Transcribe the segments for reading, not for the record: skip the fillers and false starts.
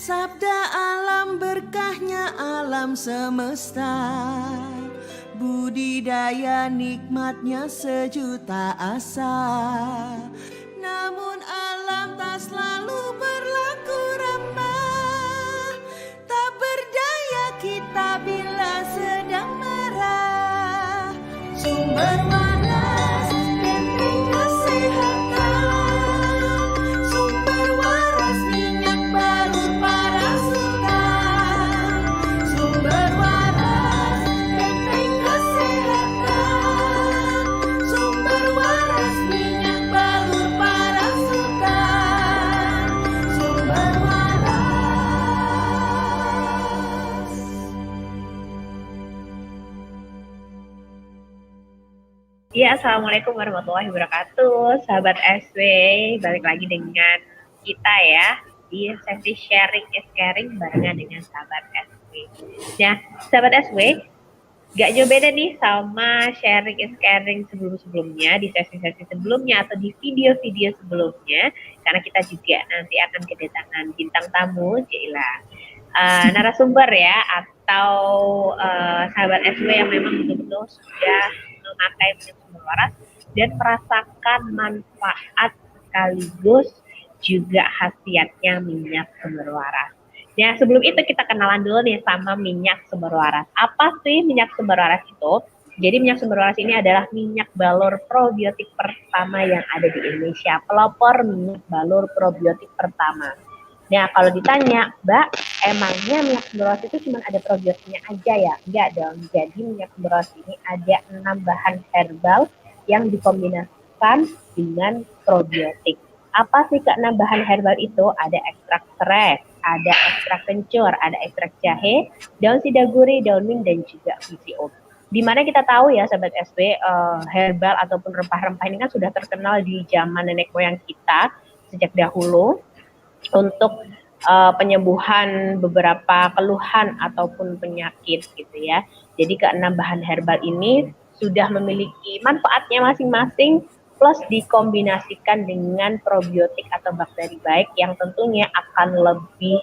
Sabda alam berkahnya alam semesta, budidaya nikmatnya sejuta asa. Namun alam tak selalu berlaku ramah, tak berdaya kita bila sedang marah. Sumber waras, penting kesehatan. Sumber waras, minyak balur para sultan. Sumber waras, penting kesehatan. Sumber waras, minyak balur para sultan. Sumber waras. Ya, Assalamualaikum warahmatullahi wabarakatuh. Sahabat SW, balik lagi dengan kita ya di sesi sharing is caring barengan dengan sahabat SW. Nah, sahabat SW, gak jauh beda nih sama sharing is caring sebelum-sebelumnya, di sesi-sesi sebelumnya atau di video-video sebelumnya, karena kita juga nanti akan kedatangan bintang tamu, narasumber ya, atau sahabat SW yang memang betul-betul sudah memakai minyak sumber waras dan merasakan manfaat sekaligus juga khasiatnya minyak sumber waras. Nah, sebelum itu kita kenalan dulu nih sama minyak sumber waras. Apa sih minyak sumber waras itu? Jadi minyak sumber waras ini adalah minyak balur probiotik pertama yang ada di Indonesia. Pelopor minyak balur probiotik pertama. Nah, kalau ditanya, Mbak, emangnya minyak sumber waras itu cuma ada probiotiknya aja ya? Enggak dong. Jadi minyak sumber waras ini ada 6 bahan herbal yang dikombinasikan dengan probiotik. Apa sih ke-6 bahan herbal itu? Ada ekstrak serai, ada ekstrak kencur, ada ekstrak jahe, daun sidaguri, daun mint, dan juga PCO. Dimana kita tahu ya, sahabat SW, herbal ataupun rempah-rempah ini kan sudah terkenal di zaman nenek moyang kita sejak dahulu untuk penyembuhan beberapa keluhan ataupun penyakit gitu ya. Jadi ke-6 bahan herbal ini sudah memiliki manfaatnya masing-masing, plus dikombinasikan dengan probiotik atau bakteri baik yang tentunya akan lebih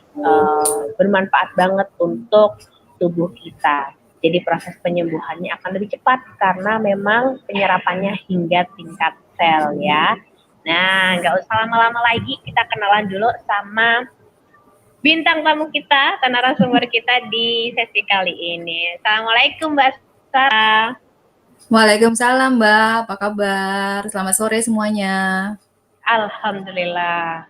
bermanfaat banget untuk tubuh kita. Jadi proses penyembuhannya akan lebih cepat karena memang penyerapannya hingga tingkat sel ya. Nah, nggak usah lama-lama lagi, kita kenalan dulu sama bintang tamu kita, narasumber kita di sesi kali ini. Assalamualaikum Mbak Sarah. Waalaikumsalam Mbak, apa kabar? Selamat sore semuanya. Alhamdulillah.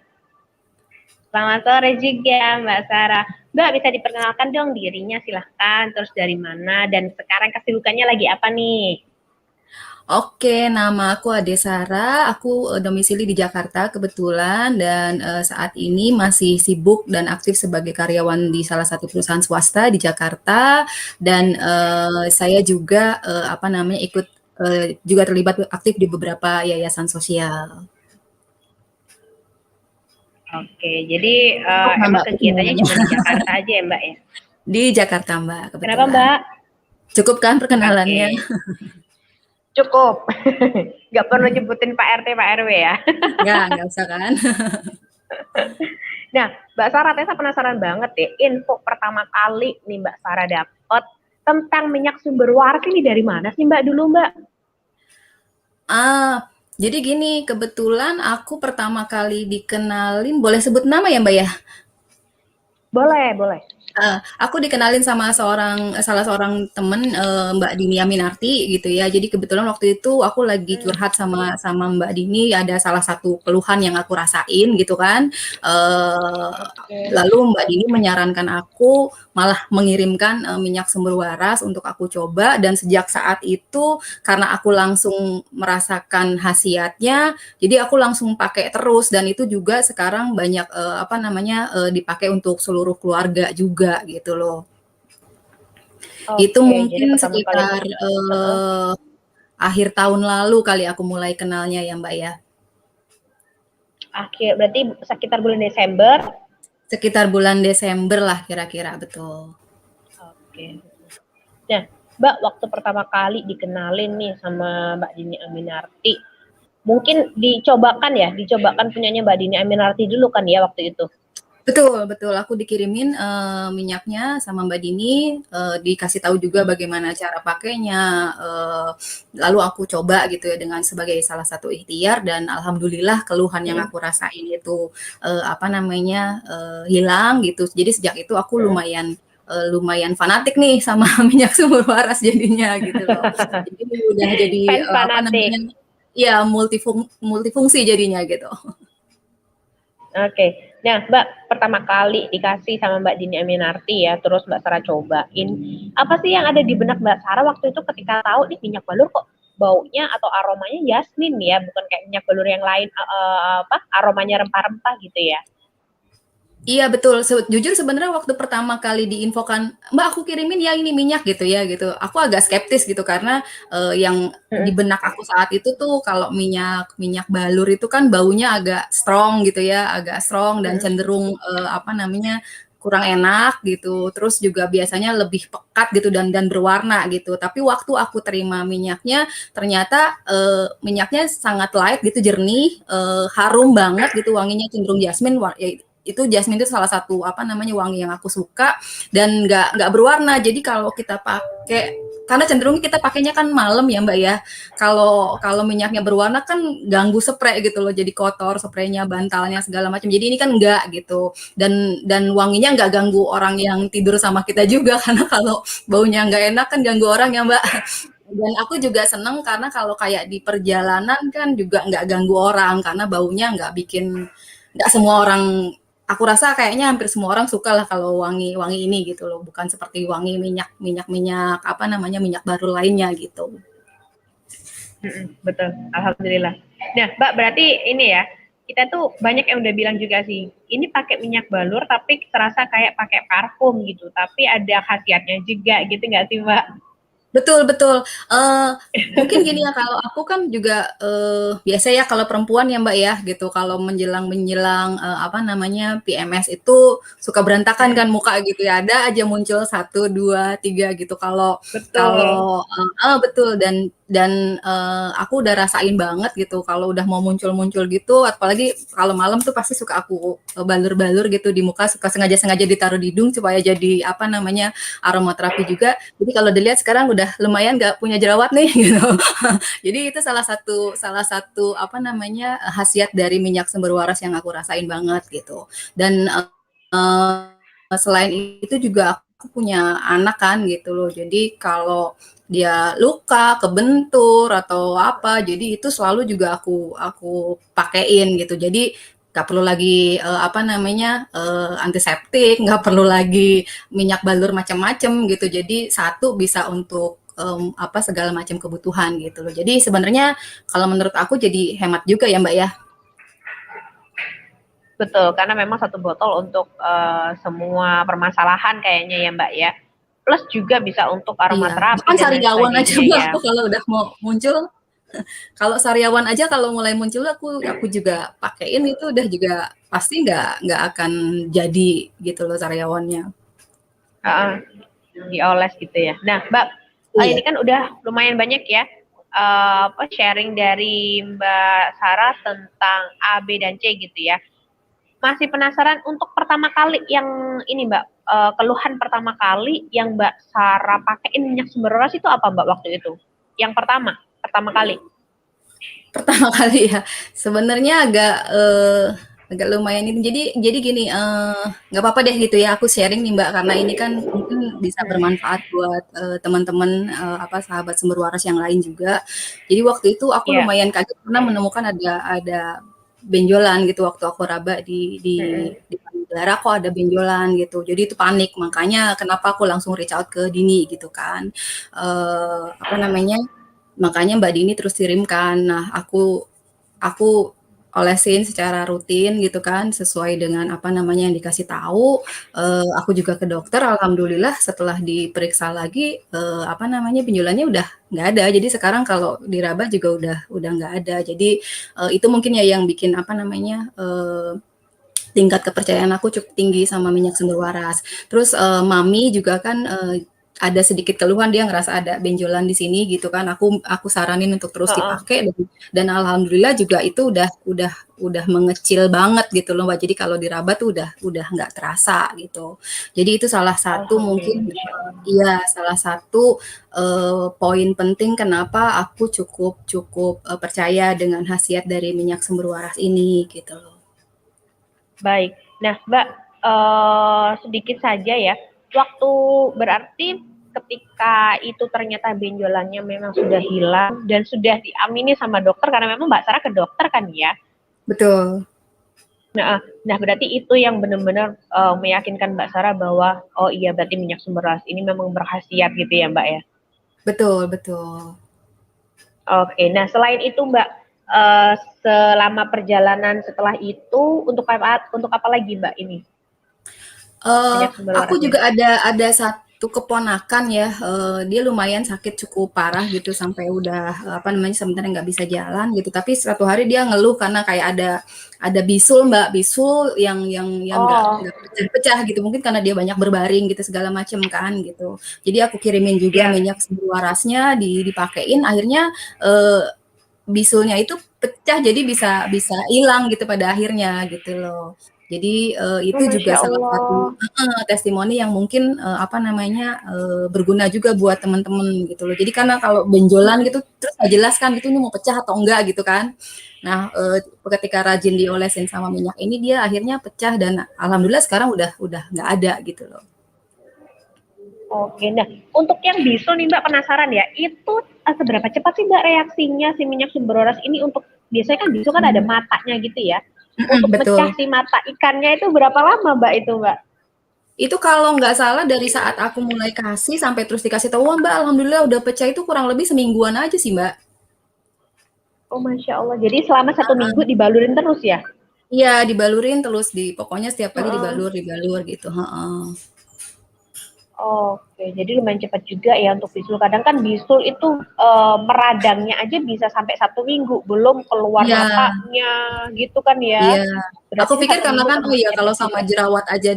Selamat sore juga Mbak Sarah. Mbak, bisa diperkenalkan dong dirinya, silahkan. Terus dari mana dan sekarang kesibukannya lagi apa nih? Oke, nama aku Ade Sarah, aku domisili di Jakarta kebetulan dan saat ini masih sibuk dan aktif sebagai karyawan di salah satu perusahaan swasta di Jakarta dan saya juga ikut juga terlibat aktif di beberapa yayasan sosial. Oke, jadi emang kegiatannya cuma di Jakarta aja ya Mbak ya? Di Jakarta Mbak, kebetulan. Kenapa Mbak? Cukup kan perkenalannya? Oke. Cukup, nggak perlu nyebutin Pak RT, Pak RW ya? Nggak usah kan? Nah, Mbak Sarah, saya penasaran banget ya, info pertama kali nih Mbak Sarah dapat tentang minyak sumber waras ini dari mana sih Mbak dulu Mbak? Jadi gini, kebetulan aku pertama kali dikenalin, boleh sebut nama ya Mbak ya? Boleh. Aku dikenalin sama salah seorang temen Mbak Dini Aminarti gitu ya. Jadi kebetulan waktu itu aku lagi curhat sama Mbak Dini, ada salah satu keluhan yang aku rasain gitu kan. Lalu Mbak Dini menyarankan aku malah mengirimkan minyak sumber waras untuk aku coba, dan sejak saat itu karena aku langsung merasakan khasiatnya, jadi aku langsung pakai terus, dan itu juga sekarang banyak dipakai untuk seluruh keluarga juga gitu loh. Itu mungkin sekitar akhir tahun lalu kali aku mulai kenalnya ya Mbak ya. Berarti sekitar bulan Desember? Sekitar bulan Desember lah kira-kira, betul. Oke. Nah, Mbak, waktu pertama kali dikenalin nih sama Mbak Dini Aminarti, mungkin dicobakan punyanya Mbak Dini Aminarti dulu kan ya waktu itu? Betul betul, aku dikirimin, minyaknya sama Mbak Dini, dikasih tahu juga bagaimana cara pakainya, lalu aku coba gitu ya dengan sebagai salah satu ikhtiar dan alhamdulillah keluhan yang Mhm aku rasain itu, apa namanya, hilang gitu. Jadi sejak itu aku mhm. lumayan fanatik nih sama minyak sumber waras jadinya gitu loh. Jadi udah jadi, Fans apa fanatik. namanya, iya multifungsi jadinya gitu. Oke. Nah, Mbak, pertama kali dikasih sama Mbak Dini Aminarti ya, terus Mbak Sarah cobain. Apa sih yang ada di benak Mbak Sarah waktu itu ketika tahu nih minyak balur kok baunya atau aromanya yasmin ya, bukan kayak minyak balur yang lain apa aromanya rempah-rempah gitu ya. Iya betul, jujur sebenarnya waktu pertama kali diinfokan, "Mbak aku kirimin ya ini minyak," gitu ya gitu, aku agak skeptis gitu karena, yang di Mhm, benak aku saat itu tuh kalau minyak minyak balur itu kan baunya agak strong gitu ya, agak strong dan mhm. cenderung, apa namanya, kurang enak gitu, terus juga biasanya lebih pekat gitu dan berwarna gitu. Tapi waktu aku terima minyaknya, ternyata, minyaknya sangat light gitu, jernih, harum banget gitu, wanginya cenderung jasmin, ya itu jasmine itu salah satu apa namanya wangi yang aku suka dan nggak berwarna. Jadi kalau kita pakai karena cenderung kita pakainya kan malam ya Mbak ya. Kalau kalau minyaknya berwarna kan ganggu spray gitu loh. Jadi kotor spraynya, bantalnya segala macam. Jadi ini kan enggak gitu. Dan wanginya nggak ganggu orang yang tidur sama kita juga karena kalau baunya nggak enak kan ganggu orang ya Mbak. Dan aku juga seneng karena kalau kayak di perjalanan kan juga nggak ganggu orang karena baunya nggak semua orang. Aku rasa kayaknya hampir semua orang suka lah kalau wangi-wangi ini gitu loh, bukan seperti wangi minyak apa namanya, minyak baru lainnya gitu. Mhm, betul, alhamdulillah. Nah, Mbak, berarti ini ya, kita tuh banyak yang udah bilang juga sih, ini pakai minyak balur tapi terasa kayak pakai parfum gitu, tapi ada khasiatnya juga gitu nggak sih, Mbak? Betul betul, mungkin gini ya, kalau aku kan juga, biasa ya kalau perempuan ya, Mbak, ya, gitu, kalau menjelang-menjelang, apa namanya, PMS itu suka berantakan kan muka gitu ya, ada aja muncul satu 2 3 gitu. Kalau Betul. kalau betul aku udah rasain banget gitu kalau udah mau muncul-muncul gitu, apalagi kalau malam tuh pasti suka aku, balur-balur gitu di muka, suka sengaja-sengaja ditaruh di hidung supaya jadi, apa namanya, aromaterapi juga. Jadi kalau dilihat sekarang udah lumayan nggak punya jerawat nih gitu. Jadi itu salah satu apa namanya, khasiat dari minyak sumber waras yang aku rasain banget gitu. Dan, selain itu juga aku punya anak kan gitu loh. Jadi kalau dia luka, kebentur atau apa, jadi itu selalu juga aku pakein gitu. Jadi nggak perlu lagi apa namanya antiseptik, nggak perlu lagi minyak balur macam-macam gitu. Jadi satu bisa untuk apa segala macam kebutuhan gitu loh. Jadi sebenarnya kalau menurut aku jadi hemat juga ya Mbak ya. Betul, karena memang satu botol untuk semua permasalahan kayaknya ya, Mbak ya. Plus juga bisa untuk Iya, aromaterapi bahkan dan lain sariawan aja sebagainya Mbak ya. aku kalau udah mau muncul, kalau sariawan aja kalau mulai muncul aku juga pakein itu udah juga pasti nggak akan jadi gitu loh sariawannya. Heeh, dioles gitu ya. Nah, Mbak, Iya. ini kan udah lumayan banyak ya apa sharing dari Mbak Sarah tentang A, B dan C gitu ya. Masih penasaran untuk pertama kali yang ini Mbak, keluhan pertama kali yang Mbak Sarah pakein minyak sumber waras itu apa Mbak waktu itu? Yang pertama kali. Pertama kali ya, sebenarnya agak lumayan ini. Jadi gini, nggak apa-apa deh gitu ya, aku sharing nih Mbak, karena ini kan mungkin bisa Hmm, bermanfaat buat, teman-teman, apa, sahabat sumber waras yang lain juga. Jadi waktu itu aku ya. lumayan kaget karena menemukan ada benjolan gitu waktu aku raba Hmm, di payudara kok ada benjolan gitu. Jadi itu panik, makanya kenapa aku langsung reach out ke Dini gitu kan. Apa namanya, makanya Mbak Dini terus kirimkan. Nah, aku olesin secara rutin gitu kan, sesuai dengan apa namanya yang dikasih tahu. Aku juga ke dokter, alhamdulillah setelah diperiksa lagi, apa namanya, benjolannya udah nggak ada. Jadi sekarang kalau diraba juga udah nggak ada. Jadi, itu mungkin ya yang bikin apa namanya, tingkat kepercayaan aku cukup tinggi sama minyak sumber waras. Terus, mami juga kan, ada sedikit keluhan dia ngerasa ada benjolan di sini gitu kan, aku saranin untuk terus Heeh. dipakai dan alhamdulillah juga itu udah mengecil banget gitu loh, Mbak. Jadi kalau diraba tuh udah nggak terasa gitu. Jadi itu salah satu Alhamdulillah, mungkin Masya Allah. iya, salah satu, poin penting kenapa aku cukup cukup, percaya dengan khasiat dari minyak sumber waras ini gitu loh. Baik. Nah, Mbak, sedikit saja ya. Waktu berarti ketika itu ternyata benjolannya memang sudah hilang dan sudah diamini sama dokter karena memang Mbak Sarah ke dokter kan ya. Betul. Nah, berarti itu yang benar-benar meyakinkan Mbak Sarah bahwa oh iya berarti minyak sumber waras ini memang berkhasiat gitu ya Mbak ya. Betul betul. Oke, nah selain itu Mbak, eh, selama perjalanan setelah itu untuk apa lagi Mbak ini minyak sumber Aku warasnya? juga ada satu keponakan ya, dia lumayan sakit cukup parah gitu sampai udah, apa namanya, sebenarnya nggak bisa jalan gitu, tapi suatu hari dia ngeluh karena kayak ada bisul, Mbak, bisul yang Oh, nggak pecah-pecah gitu, mungkin karena dia banyak berbaring gitu segala macam kan gitu. Jadi aku kirimin juga ya. minyak sumber warasnya dipakein akhirnya, bisulnya itu pecah jadi bisa bisa hilang gitu pada akhirnya gitu loh. Jadi, Oh, itu juga Masya salah satu Allah. testimoni yang mungkin, apa namanya, berguna juga buat teman-teman gitu loh. Jadi karena kalau benjolan gitu terus nggak jelas kan itu ini mau pecah atau enggak gitu kan. Nah, ketika rajin diolesin sama minyak ini dia akhirnya pecah dan alhamdulillah sekarang udah nggak ada gitu loh. Oke, nah untuk yang bisul nih Mbak penasaran ya, itu seberapa cepat sih Mbak reaksinya si minyak sumber waras ini untuk biasanya kan bisul kan ada Mhm, matanya gitu ya. mhm, Untuk mecah betul. si mata ikannya itu berapa lama Mbak itu Mbak? Itu kalau nggak salah dari saat aku mulai kasih sampai terus dikasih tahu, "Wah, Mbak, alhamdulillah udah pecah," itu kurang lebih semingguan aja sih, Mbak. Oh Masya Allah, jadi selama 1 minggu dibalurin terus ya? Iya, dibalurin terus pokoknya setiap pagi Heeh. dibalur dibalur gitu, heeh. Oke, jadi lumayan cepat juga ya untuk bisul. Kadang kan bisul itu meradangnya aja bisa sampai 1 minggu, belum keluar Iya matanya gitu kan iya. ya. Aku Berarti ini pikir satu karena minggu kan, oh termasuk iya kalau cepat sama juga. jerawat aja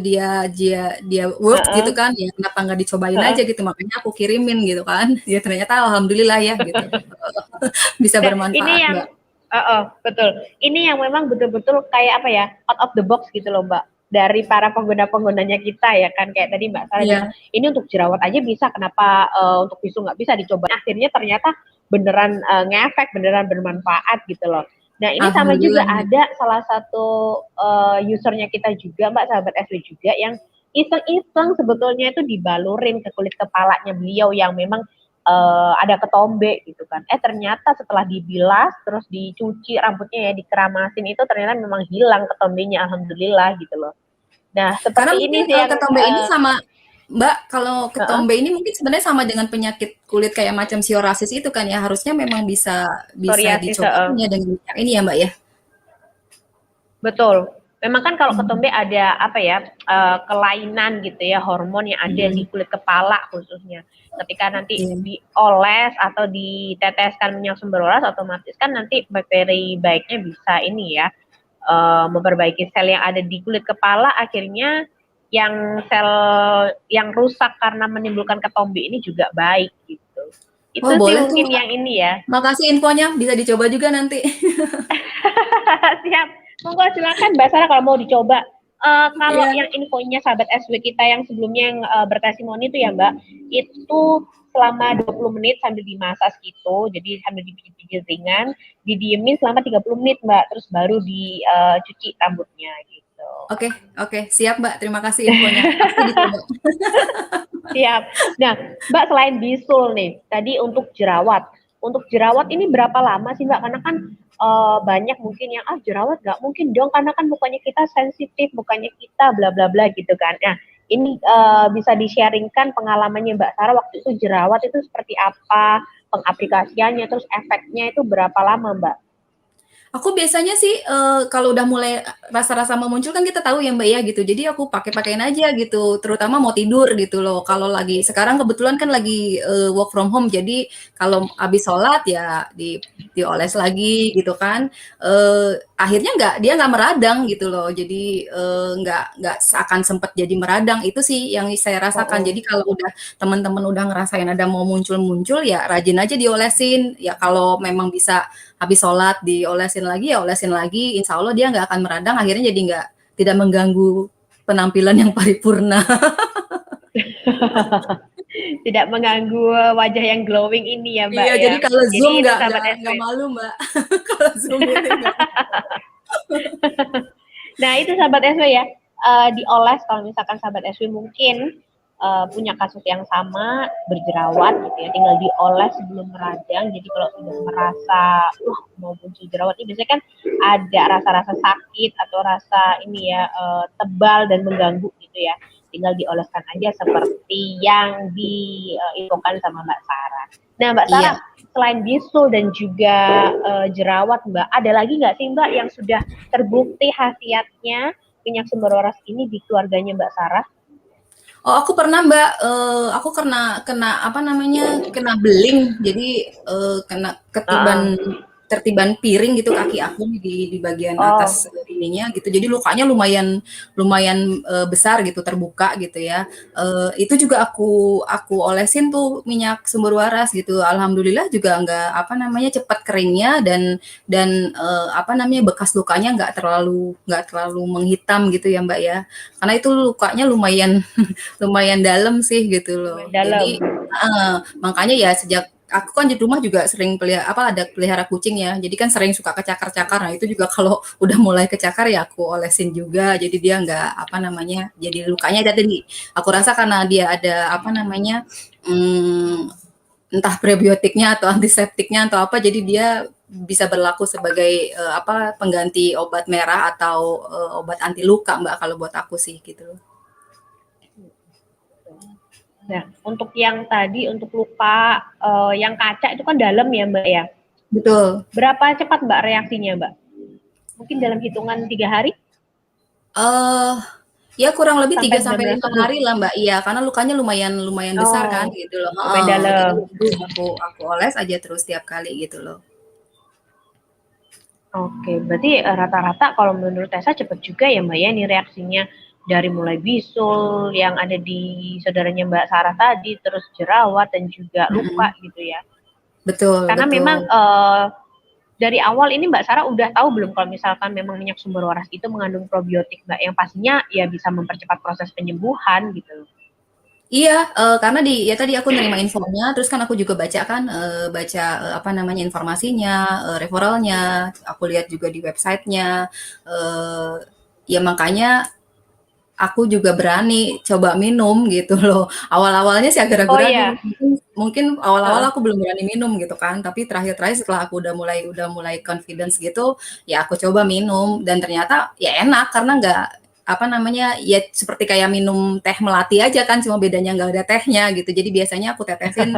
dia worth gitu Heeh, kan, ya kenapa nggak dicobain aja heeh. gitu, makanya aku kirimin gitu kan. Ya ternyata alhamdulillah ya gitu, bisa Nah, ini bermanfaat, yang Mbak. betul. Ini yang memang betul-betul kayak apa ya, out of the box gitu loh, Mbak. Dari para pengguna-penggunanya kita ya kan, kayak tadi Mbak Sarah bilang, Iya, ini untuk jerawat aja bisa, kenapa untuk bisu nggak bisa dicoba? Akhirnya ternyata beneran ngefek, beneran bermanfaat gitu loh. Nah, ini sama juga alhamdulillah ya. ada salah satu usernya kita juga, Mbak, sahabat SW juga yang iseng-iseng sebetulnya itu dibalurin ke kulit kepalanya beliau yang memang ada ketombe gitu kan. Ternyata setelah dibilas terus dicuci rambutnya ya dikeramasin itu ternyata memang hilang ketombenya alhamdulillah gitu loh. Nah, Karena seperti mungkin, ini sih yang ketombe ini sama Mbak, kalau uh, ketombe ini mungkin sebenarnya sama dengan penyakit kulit kayak macam psoriasis itu kan ya, harusnya memang bisa bisa psoriasis. dicobain ya dengan minyak ini ya, Mbak, ya? Betul. Memang kan kalau Mmm, ketombe ada apa ya, kelainan gitu ya, hormon yang ada di mhm, kulit kepala khususnya. Ketika nanti iya. dioles atau diteteskan minyak sumber waras otomatis kan nanti bakteri baiknya bisa ini ya, memperbaiki sel yang ada di kulit kepala akhirnya yang sel yang rusak karena menimbulkan ketombe ini juga baik gitu. Oh, Itu sih boleh tuh, mungkin Mbak. yang ini ya. Makasih infonya, bisa dicoba juga nanti. Siap. Monggo silakan Mbak Sarah kalau mau dicoba. Kalau Iya. yang infonya sahabat SW kita yang sebelumnya yang bertestimoni itu ya Mbak, itu selama 20 menit sambil dimasak gitu, jadi sambil dipijit-pijit ringan, didiemin selama 30 menit Mbak, terus baru dicuci rambutnya gitu. Oke oke, siap, Mbak, terima kasih infonya. Pasti dicoba. Siap. Nah, Mbak selain bisul nih, tadi untuk jerawat. Untuk jerawat ini berapa lama sih Mbak? Karena kan banyak mungkin yang jerawat nggak mungkin dong karena kan mukanya kita sensitif, mukanya kita bla bla bla gitu kan. Nah, ini bisa di-sharingkan pengalamannya Mbak Sarah waktu itu jerawat itu seperti apa, pengaplikasiannya, terus efeknya itu berapa lama Mbak? Aku biasanya sih, kalau udah mulai rasa-rasa mau muncul kan kita tahu ya Mbak ya gitu. Jadi aku pakai-pakein aja gitu, terutama mau tidur gitu loh. Kalau lagi sekarang kebetulan kan lagi work from home, jadi kalau habis sholat ya dioles lagi gitu kan. Akhirnya dia nggak meradang gitu loh. Jadi nggak akan sempet jadi meradang. Itu sih yang saya rasakan. Oh, Jadi kalau udah teman-teman udah ngerasain ada mau muncul-muncul ya rajin aja diolesin. Ya kalau memang bisa habis sholat diolesin lagi ya olesin lagi, insya Allah dia nggak akan meradang, akhirnya jadi tidak mengganggu penampilan yang paripurna. tidak mengganggu wajah yang glowing ini ya Mbak Iya, ya. jadi kalau Jadi Zoom itu sahabat SW. nggak malu Mbak. Kalau Zoom meeting nggak. Nah itu sahabat SW ya, dioles kalau misalkan sahabat SW mungkin punya kasus yang sama, berjerawat gitu ya, tinggal dioles sebelum meradang. Jadi kalau sudah merasa mau muncul jerawat ini biasanya kan ada rasa-rasa sakit atau rasa ini ya tebal dan mengganggu gitu ya, tinggal dioleskan aja seperti yang diinfokan sama Mbak Sarah. Nah Mbak Sarah, selain bisul dan juga jerawat Mbak, ada lagi nggak sih Mbak yang sudah terbukti khasiatnya minyak sumber waras ini di keluarganya Mbak Sarah? Oh, aku pernah Mbak, aku kena apa namanya, kena beling. Jadi, kena tertiban piring gitu kaki aku di bagian atas ininya gitu. Jadi lukanya lumayan lumayan, besar gitu, terbuka gitu ya. Itu juga aku olesin tuh minyak sumber waras gitu. Alhamdulillah juga nggak, apa namanya, cepat keringnya dan, apa namanya, bekas lukanya nggak terlalu menghitam gitu ya, Mbak, ya. Karena itu lukanya lumayan lumayan dalam sih gitu loh. Dalam. Jadi makanya ya sejak aku kan di rumah juga sering ada pelihara kucing ya. Jadi kan sering suka kecakar-cakar. Nah, itu juga kalau udah mulai kecakar ya aku olesin juga. Jadi dia nggak apa namanya, jadi lukanya tadi aku rasa karena dia ada apa namanya, entah prebiotiknya atau antiseptiknya atau apa, jadi dia bisa berlaku sebagai apa pengganti obat merah atau obat anti luka Mbak kalau buat aku sih gitu. Nah, untuk yang tadi untuk luka yang kaca itu kan dalam ya Mbak ya. Betul. Berapa cepat Mbak reaksinya Mbak? Mungkin dalam hitungan 3 hari? Ya kurang lebih 3 Sampai sampai 5 benar-benar sembuh. hari lah Mbak. Iya, karena lukanya lumayan besar kan gitu loh. Lumayan dalam. Jadi aku oles aja terus tiap kali gitu loh. Oke, berarti rata-rata kalau menurut Tessa cepet juga ya Mbak ya ini reaksinya, dari mulai bisul yang ada di saudaranya Mbak Sarah tadi, terus jerawat dan juga luka gitu ya. Betul, Karena betul. memang dari awal ini Mbak Sarah udah tahu belum kalau misalkan memang minyak sumber waras itu mengandung probiotik Mbak, yang pastinya ya bisa mempercepat proses penyembuhan gitu. Iya, karena ya tadi aku nerima infonya, terus kan aku juga baca kan, baca, apa namanya, informasinya, referralnya, aku lihat juga di websitenya, ya makanya aku juga berani coba minum gitu loh. Awal-awalnya sih agak Oh ragu-ragu, iya. mungkin awal-awal Heeh. aku belum berani minum gitu kan, tapi terakhir-terakhir setelah aku udah mulai confidence gitu, ya aku coba minum dan ternyata ya enak karena nggak apa namanya, ya seperti kayak minum teh melati aja kan, cuma bedanya nggak ada tehnya gitu. Jadi biasanya aku tetesin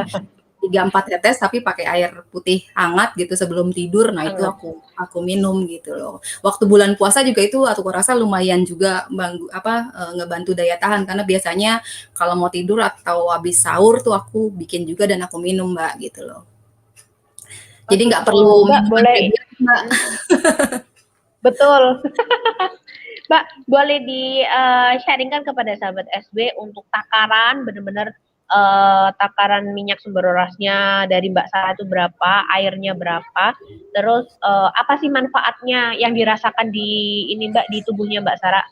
3-4 tetes tapi pakai air putih hangat gitu sebelum tidur. Nah, itu Hangat. aku minum gitu loh. Waktu bulan puasa juga itu aku rasa lumayan juga ngebantu daya tahan karena biasanya kalau mau tidur atau habis sahur tuh aku bikin juga dan aku minum, Mbak, gitu loh. Oh Jadi nggak gitu, perlu Mbak minuman boleh. prebiotik, Mbak. Betul. Mbak, boleh di-sharingkan kepada sahabat SB untuk takaran, benar-benar takaran minyak sumber warasnya dari Mbak Sarah itu berapa, airnya berapa, terus apa sih manfaatnya yang dirasakan di ini Mbak, di tubuhnya Mbak Sarah?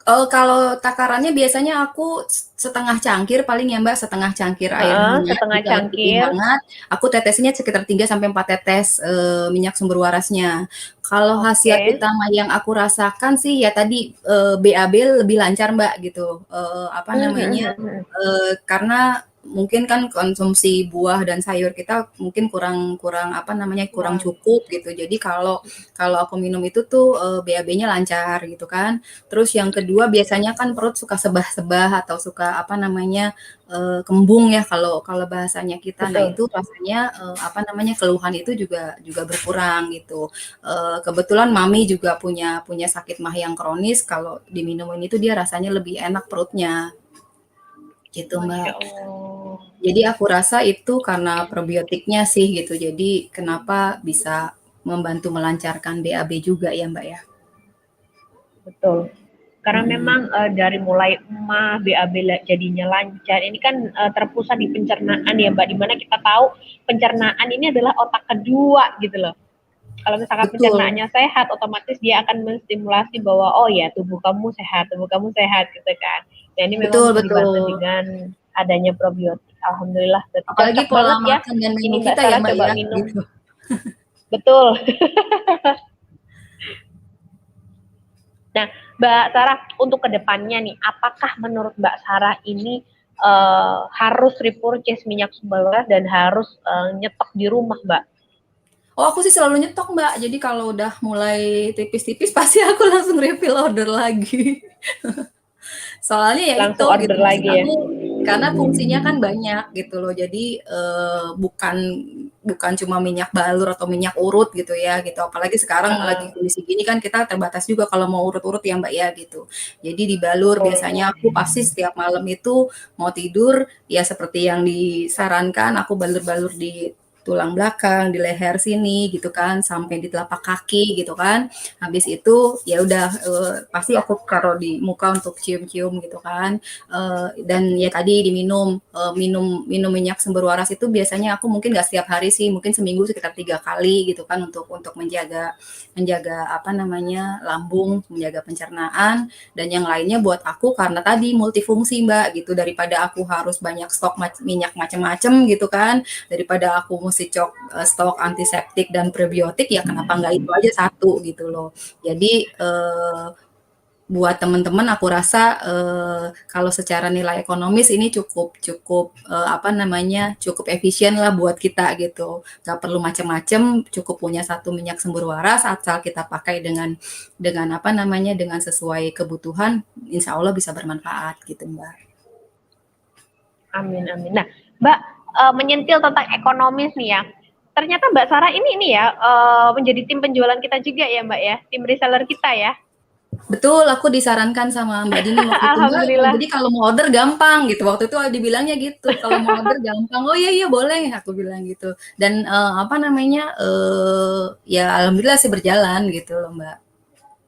Kalau takarannya biasanya aku setengah cangkir paling ya Mbak, setengah cangkir air hangat Setengah gitu, air putih cangkir. hangat, aku tetesinnya sekitar 3 sampai 4 tetes, minyak sumber warasnya. Kalau khasiat Oke. utama yang aku rasakan sih ya tadi, BAB lebih lancar Mbak gitu, apa namanya, karena mungkin kan konsumsi buah dan sayur kita mungkin kurang kurang apa namanya, kurang cukup gitu. Jadi kalau kalau aku minum itu tuh, BAB-nya lancar gitu kan. Terus yang kedua biasanya kan perut suka sebah-sebah atau suka apa namanya, kembung ya kalau kalau bahasanya kita. Nah Betul. itu rasanya, apa namanya, keluhan itu juga juga berkurang gitu. Kebetulan mami juga punya punya sakit MAH yang kronis, kalau diminumin itu dia rasanya lebih enak perutnya, gitu Masya Mbak. Allah. Jadi aku rasa itu karena probiotiknya sih gitu. Jadi kenapa bisa membantu melancarkan BAB juga ya Mbak ya? Betul. Karena Mhm. memang dari mulai emah, BAB jadinya lancar. Ini kan terpusat di pencernaan ya Mbak, dimana kita tahu pencernaan ini adalah otak kedua gitu loh. Kalau misalkan Betul, pencernaannya sehat, otomatis dia akan menstimulasi bahwa oh ya tubuh kamu sehat gitu kan. Nah ini memang betul bisa dibantu betul. dengan adanya probiotik. Alhamdulillah, berarti Apalagi cocok pola banget ya. makan dan Ini minum Mbak kita ya Sarah Mbak coba ya, minum. gitu. Betul. Nah, Mbak Sarah, untuk kedepannya nih, apakah menurut Mbak Sarah ini harus repurchase minyak sumber waras dan harus nyetok di rumah, Mbak? Oh aku sih selalu nyetok Mbak, jadi kalau udah mulai tipis-tipis pasti aku langsung refill order lagi. Soalnya ya itu Langsung gitu, order maksud lagi ya? aku karena fungsinya kan banyak gitu loh. Jadi, bukan bukan cuma minyak balur atau minyak urut gitu ya, gitu. Apalagi sekarang lagi Uh, kondisi gini kan kita terbatas juga kalau mau urut-urut ya, Mbak, ya, gitu. Jadi dibalur betul. biasanya aku pasti setiap malam itu mau tidur, ya seperti yang disarankan aku balur-balur di tulang belakang, di leher sini gitu kan, sampai di telapak kaki gitu kan. Habis itu ya udah pasti aku taruh di muka untuk cium-cium gitu kan. Dan ya tadi diminum minum minum minyak sumber waras itu biasanya aku mungkin nggak setiap hari sih, mungkin seminggu sekitar 3 kali gitu kan untuk menjaga menjaga apa namanya lambung, menjaga pencernaan dan yang lainnya buat aku karena tadi multifungsi Mbak gitu daripada aku harus banyak stok minyak macam-macam gitu kan daripada aku mesti stok antiseptik dan prebiotik ya kenapa nggak itu aja satu gitu loh. Jadi buat teman-teman aku rasa kalau secara nilai ekonomis ini cukup cukup apa namanya cukup efisien lah buat kita gitu. Gak perlu macam-macam, cukup punya satu minyak sumber waras asal kita pakai dengan apa namanya dengan sesuai kebutuhan, insya Allah bisa bermanfaat gitu Mbak. Amin, amin. Nah, Mbak, menyentil tentang ekonomis nih ya. Ternyata Mbak Sarah ini ya menjadi tim penjualan kita juga ya Mbak ya, tim reseller kita ya. Betul, aku disarankan sama Mbak Dini waktu itu, "Mbak, Alhamdulillah. jadi kalau mau order gampang," gitu. Waktu itu dibilangnya gitu, "Kalau mau order gampang." "Oh, iya iya boleh," aku bilang gitu. Dan, apa namanya, ya alhamdulillah sih berjalan gitu loh, Mbak.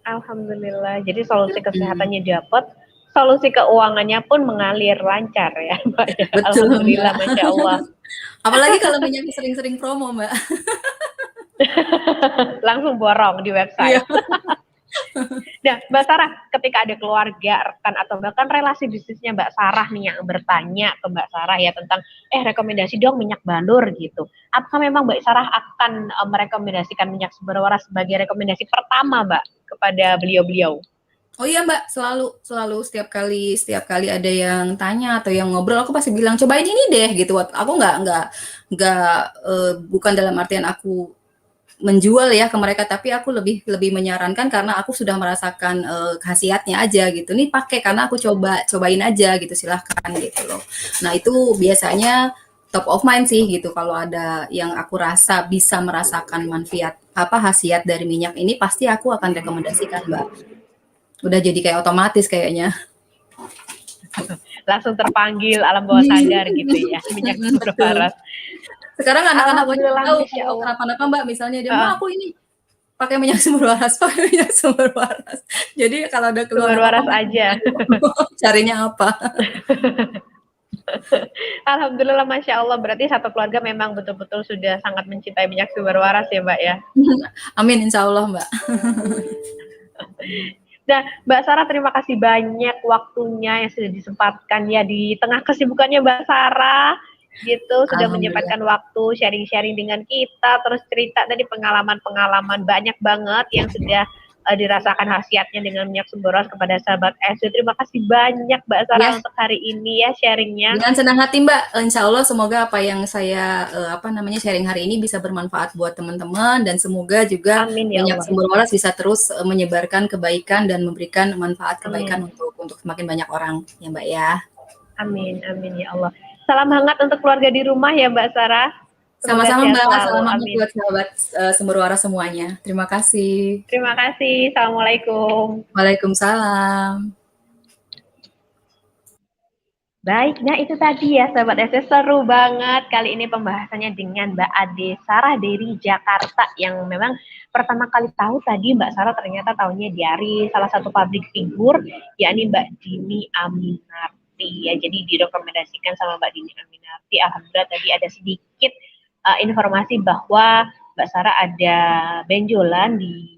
Alhamdulillah. Jadi solusi Mhm, kesehatannya dapat, solusi keuangannya pun mengalir lancar ya, Mbak ya. betul, Alhamdulillah, Mbak. Masya Allah. Apalagi kalau minyaknya sering-sering promo, Mbak. Langsung borong di Iya. website. Nah, Mbak Sarah, ketika ada keluarga, rekan, atau bahkan relasi bisnisnya Mbak Sarah nih yang bertanya ke Mbak Sarah ya tentang, rekomendasi dong minyak balur gitu. Apakah memang Mbak Sarah akan merekomendasikan minyak sumber waras sebagai rekomendasi pertama Mbak kepada beliau-beliau? Oh iya Mbak, selalu selalu setiap kali ada yang tanya atau yang ngobrol, aku pasti bilang cobain ini deh gitu. Aku nggak bukan dalam artian aku menjual ya ke mereka, tapi aku lebih lebih menyarankan karena aku sudah merasakan khasiatnya aja gitu. Nih pakai karena aku cobain aja gitu, silahkan gitu loh. Nah itu biasanya top of mind sih gitu. Kalau ada yang aku rasa bisa merasakan manfaat apa khasiat dari minyak ini, pasti aku akan rekomendasikan Mbak. Udah jadi kayak otomatis kayaknya. Langsung terpanggil alam bawah sadar gitu ya, minyak sumber Betul. waras. Sekarang anak-anak banyak Alhamdulillah, tahu Masya kalau Allah. kenapa-napa Mbak, misalnya dia, "Ma, Uh, aku ini pakai minyak sumber waras pakai minyak sumber waras." Jadi kalau ada keluhan sumber apa-apa waras mereka aja. tahu carinya apa. Alhamdulillah, Masya Allah. Berarti satu keluarga memang betul-betul sudah sangat mencintai minyak sumber waras ya, Mbak ya. Amin, insya Allah Mbak. Nah, Mbak Sarah, terima kasih banyak waktunya yang sudah disempatkan ya di tengah kesibukannya Mbak Sarah gitu sudah Alhamdulillah. menyempatkan waktu sharing-sharing dengan kita terus cerita tadi pengalaman-pengalaman banyak banget yang sudah dirasakan khasiatnya dengan minyak sumber waras kepada sahabat SW. Terima kasih banyak Mbak Sarah Ya. untuk hari ini ya sharingnya. Dengan senang hati Mbak, insya Allah semoga apa yang saya sharing hari ini bisa bermanfaat buat teman-teman dan semoga juga Amin ya minyak Allah. sumber waras bisa terus menyebarkan kebaikan dan memberikan manfaat kebaikan Amin. untuk semakin banyak orang ya Mbak ya. Amin, amin ya Allah. Salam hangat untuk keluarga di rumah ya Mbak Sarah. Semoga Sama-sama sehat Mbak, selalu. salam hangat Amin. buat sahabat sumber waras semuanya. Terima kasih. Terima kasih. Assalamualaikum. Waalaikumsalam. Baik, nah itu tadi ya sahabat SS, seru banget kali ini pembahasannya dengan Mbak Ade Sarah dari Jakarta yang memang pertama kali tahu tadi Mbak Sarah ternyata tahunya dari salah satu public figure yakni Mbak Dini Aminarti ya, jadi direkomendasikan sama Mbak Dini Aminarti. Alhamdulillah tadi ada sedikit informasi bahwa Mbak Sarah ada benjolan di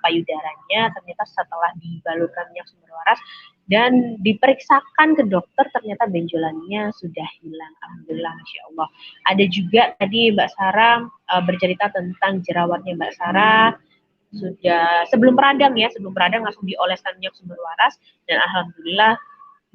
payudaranya, ternyata setelah dibalurkan minyak sumber waras dan diperiksakan ke dokter ternyata benjolannya sudah hilang. Alhamdulillah, Masya Allah. Ada juga tadi Mbak Sarah bercerita tentang jerawatnya Mbak Sarah sudah sebelum radang langsung dioleskan minyak sumber waras dan alhamdulillah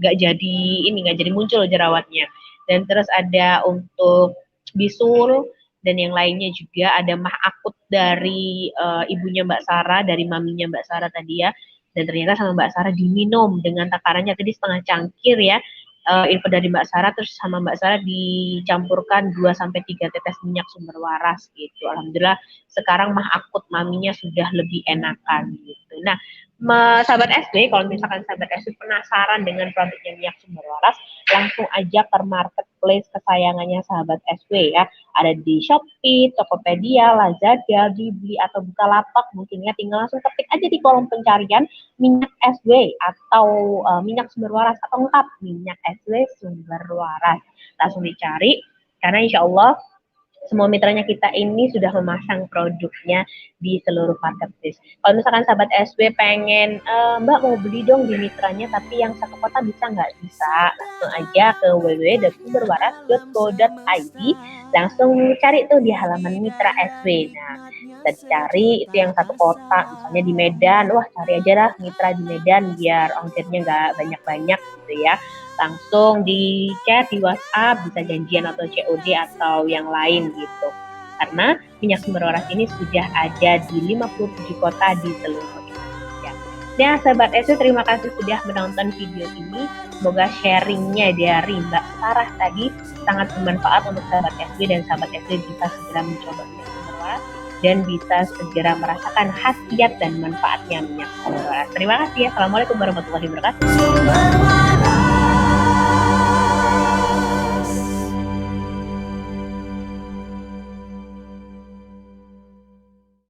nggak jadi muncul jerawatnya. Dan terus ada untuk bisul dan yang lainnya juga, ada mah akut dari ibunya Mbak Sarah, dari maminya Mbak Sarah tadi ya. Dan ternyata sama Mbak Sarah diminum dengan takarannya tadi setengah cangkir ya. Info dari Mbak Sarah, terus sama Mbak Sarah dicampurkan 2-3 tetes minyak sumber waras gitu. Alhamdulillah sekarang mah akut maminya sudah lebih enakan gitu. Nah, sahabat SD, kalau misalkan sahabat SD penasaran dengan produknya minyak sumber waras, langsung aja ke marketplace kesayangannya sahabat SW ya. Ada di Shopee, Tokopedia, Lazada, Blibli atau Bukalapak mungkin ya. Tinggal langsung ketik aja di kolom pencarian minyak SW atau minyak sumber waras atau lengkap minyak SW sumber waras. Langsung dicari karena insya Allah semua mitranya kita ini sudah memasang produknya di seluruh marketplace. Kalau misalkan sahabat SW pengen, Mbak mau beli dong di mitranya, tapi yang satu kota bisa nggak? Bisa, langsung aja ke www.sumberwaras.co.id, langsung cari tuh di halaman mitra SW. Nah, bisa dicari itu yang satu kota, misalnya di Medan, wah cari aja lah mitra di Medan biar ongkirnya nggak banyak-banyak gitu ya. Langsung di chat di WhatsApp, bisa janjian atau COD atau yang lain gitu. Karena minyak sumber waras ini sudah ada di 57 kota di seluruh Indonesia. Nah, sahabat SW, terima kasih sudah menonton video ini. Semoga sharingnya dari Mbak Sarah tadi sangat bermanfaat untuk sahabat SW dan sahabat SW bisa segera mencoba minyak sumber waras dan bisa segera merasakan khasiat dan manfaatnya minyak sumber waras. Terima kasih ya. Assalamualaikum warahmatullahi wabarakatuh. Sumber waras.